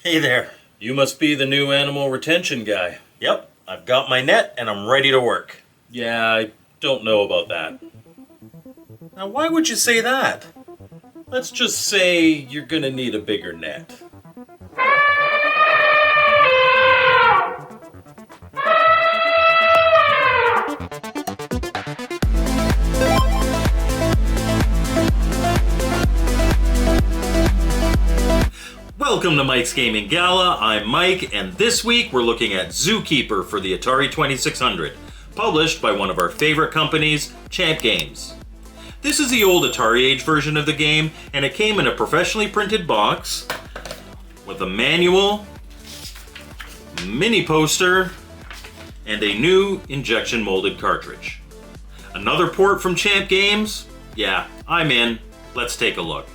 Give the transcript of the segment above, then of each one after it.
Hey there. You must be the new animal retention guy. Yep, I've got my net and I'm ready to work. Yeah, I don't know about that. Now, why would you say that? Let's just say you're gonna need a bigger net. Welcome to Mike's Gaming Gala. I'm Mike, and this week we're looking at Zookeeper for the Atari 2600, published by one of our favorite companies, Champ Games. This is the old Atari Age version of the game, and it came in a professionally printed box with a manual, mini poster, and a new injection molded cartridge. Another port from Champ Games? Yeah, I'm in. Let's take a look.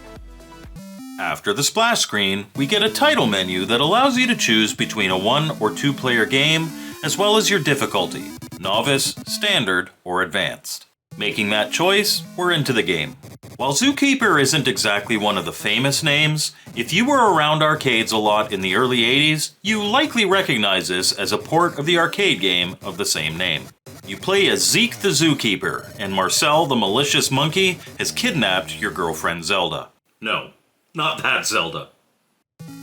After the splash screen, we get a title menu that allows you to choose between a 1 or 2 player game, as well as your difficulty, novice, standard, or advanced. Making that choice, we're into the game. While Zookeeper isn't exactly one of the famous names, if you were around arcades a lot in the early 80s, you likely recognize this as a port of the arcade game of the same name. You play as Zeke the Zookeeper, and Marcel the malicious monkey has kidnapped your girlfriend Zelda. No. Not that Zelda.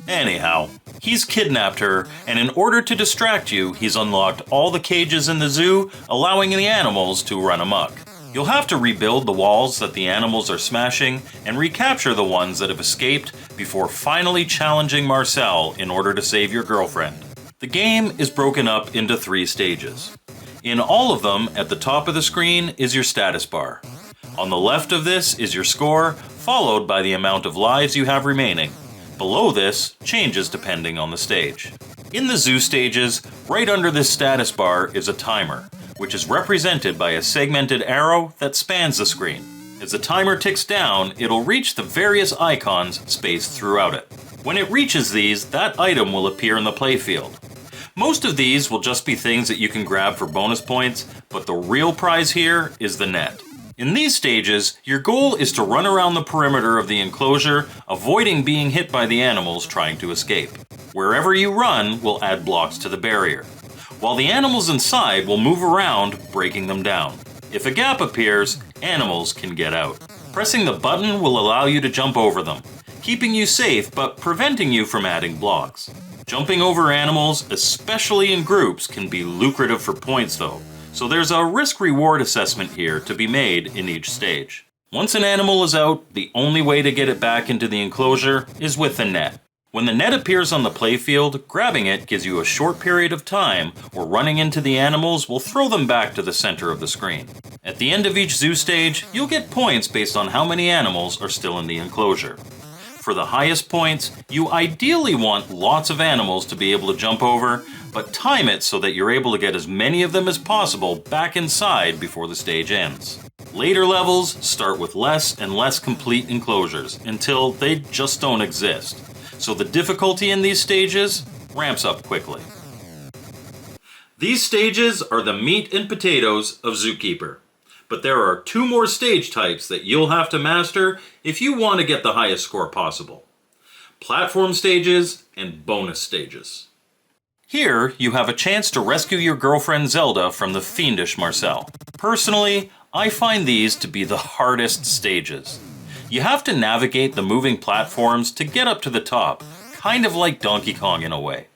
Anyhow, he's kidnapped her, and in order to distract you, he's unlocked all the cages in the zoo, allowing the animals to run amok. You'll have to rebuild the walls that the animals are smashing, and recapture the ones that have escaped before finally challenging Marcel in order to save your girlfriend. The game is broken up into 3 stages. In all of them, at the top of the screen is your status bar. On the left of this is your score, followed by the amount of lives you have remaining. Below this changes depending on the stage. In the zoo stages, right under this status bar is a timer, which is represented by a segmented arrow that spans the screen. As the timer ticks down, it'll reach the various icons spaced throughout it. When it reaches these, that item will appear in the playfield. Most of these will just be things that you can grab for bonus points, but the real prize here is the net. In these stages, your goal is to run around the perimeter of the enclosure, avoiding being hit by the animals trying to escape. Wherever you run will add blocks to the barrier, while the animals inside will move around, breaking them down. If a gap appears, animals can get out. Pressing the button will allow you to jump over them, keeping you safe but preventing you from adding blocks. Jumping over animals, especially in groups, can be lucrative for points though. So there's a risk-reward assessment here to be made in each stage. Once an animal is out, the only way to get it back into the enclosure is with the net. When the net appears on the playfield, grabbing it gives you a short period of time where running into the animals will throw them back to the center of the screen. At the end of each zoo stage, you'll get points based on how many animals are still in the enclosure. For the highest points, you ideally want lots of animals to be able to jump over, but time it so that you're able to get as many of them as possible back inside before the stage ends. Later levels start with less and less complete enclosures until they just don't exist, so the difficulty in these stages ramps up quickly. These stages are the meat and potatoes of Zookeeper. But there are 2 more stage types that you'll have to master if you want to get the highest score possible. Platform stages and bonus stages. Here, you have a chance to rescue your girlfriend Zelda from the fiendish Marcel. Personally, I find these to be the hardest stages. You have to navigate the moving platforms to get up to the top, kind of like Donkey Kong in a way.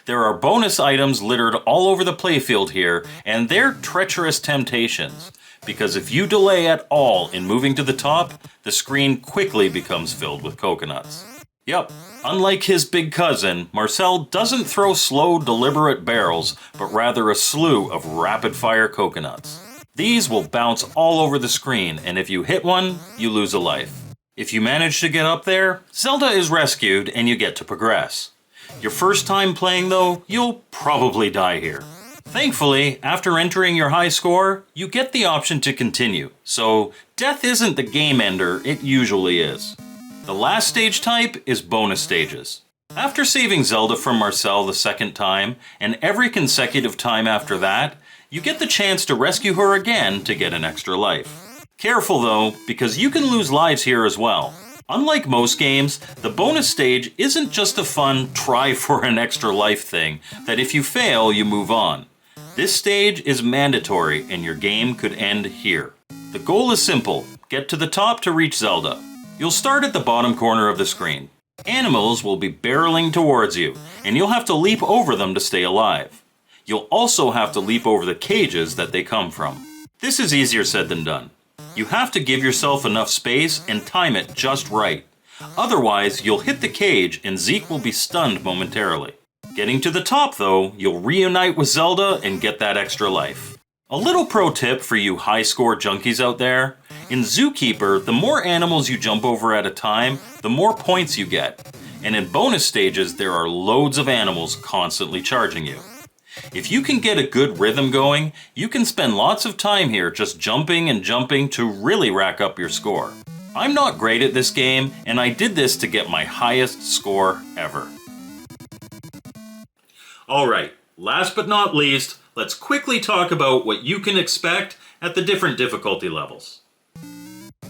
There are bonus items littered all over the playfield here, and they're treacherous temptations. Because if you delay at all in moving to the top, the screen quickly becomes filled with coconuts. Yep, unlike his big cousin, Marcel doesn't throw slow, deliberate barrels, but rather a slew of rapid-fire coconuts. These will bounce all over the screen, and if you hit one, you lose a life. If you manage to get up there, Zelda is rescued and you get to progress. Your first time playing though, you'll probably die here. Thankfully, after entering your high score, you get the option to continue, so death isn't the game ender it usually is. The last stage type is bonus stages. After saving Zelda from Marcel the second time, and every consecutive time after that, you get the chance to rescue her again to get an extra life. Careful though, because you can lose lives here as well. Unlike most games, the bonus stage isn't just a fun try for an extra life thing that if you fail, you move on. This stage is mandatory and your game could end here. The goal is simple: get to the top to reach Zelda. You'll start at the bottom corner of the screen. Animals will be barreling towards you, and you'll have to leap over them to stay alive. You'll also have to leap over the cages that they come from. This is easier said than done. You have to give yourself enough space and time it just right. Otherwise, you'll hit the cage and Zeke will be stunned momentarily. Getting to the top, though, you'll reunite with Zelda and get that extra life. A little pro tip for you high-score junkies out there: in Zookeeper, the more animals you jump over at a time, the more points you get. And in bonus stages, there are loads of animals constantly charging you. If you can get a good rhythm going, you can spend lots of time here just jumping and jumping to really rack up your score. I'm not great at this game, and I did this to get my highest score ever. Alright, last but not least, let's quickly talk about what you can expect at the different difficulty levels.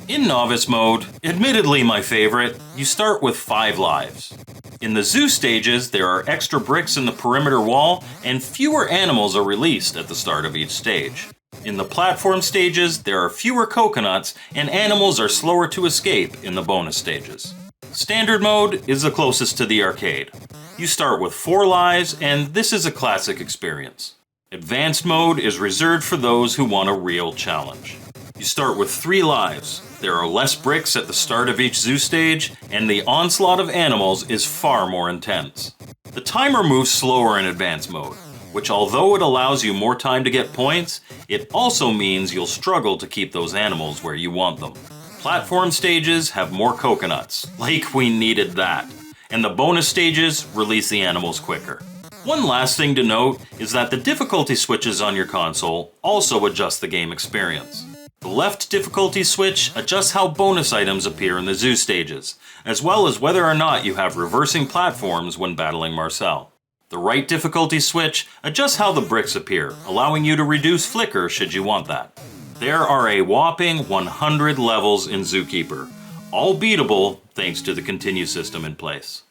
In Novice Mode, admittedly my favorite, you start with 5 lives. In the zoo stages, there are extra bricks in the perimeter wall, and fewer animals are released at the start of each stage. In the platform stages, there are fewer coconuts, and animals are slower to escape in the bonus stages. Standard Mode is the closest to the arcade. You start with 4 lives, and this is a classic experience. Advanced Mode is reserved for those who want a real challenge. You start with 3 lives. There are less bricks at the start of each zoo stage, and the onslaught of animals is far more intense. The timer moves slower in Advanced Mode, which although it allows you more time to get points, it also means you'll struggle to keep those animals where you want them. Platform stages have more coconuts, like we needed that, and the bonus stages release the animals quicker. One last thing to note is that the difficulty switches on your console also adjust the game experience. The left difficulty switch adjusts how bonus items appear in the zoo stages, as well as whether or not you have reversing platforms when battling Marcel. The right difficulty switch adjusts how the bricks appear, allowing you to reduce flicker should you want that. There are a whopping 100 levels in Zookeeper, all beatable thanks to the continue system in place.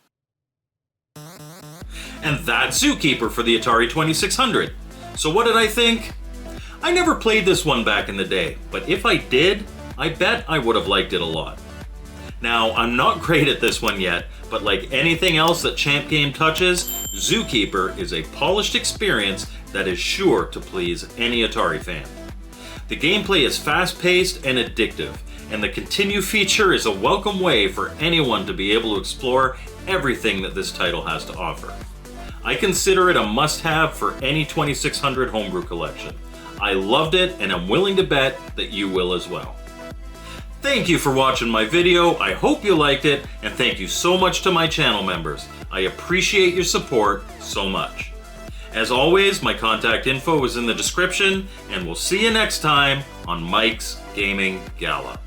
And that's Zookeeper for the Atari 2600. So what did I think? I never played this one back in the day, but if I did, I bet I would have liked it a lot. Now, I'm not great at this one yet, but like anything else that Champ Game touches, Zookeeper is a polished experience that is sure to please any Atari fan. The gameplay is fast-paced and addictive, and the continue feature is a welcome way for anyone to be able to explore everything that this title has to offer. I consider it a must-have for any 2600 homebrew collection. I loved it, and I'm willing to bet that you will as well. Thank you for watching my video. I hope you liked it, and thank you so much to my channel members. I appreciate your support so much. As always, my contact info is in the description, and we'll see you next time on Mike's Gaming Gala.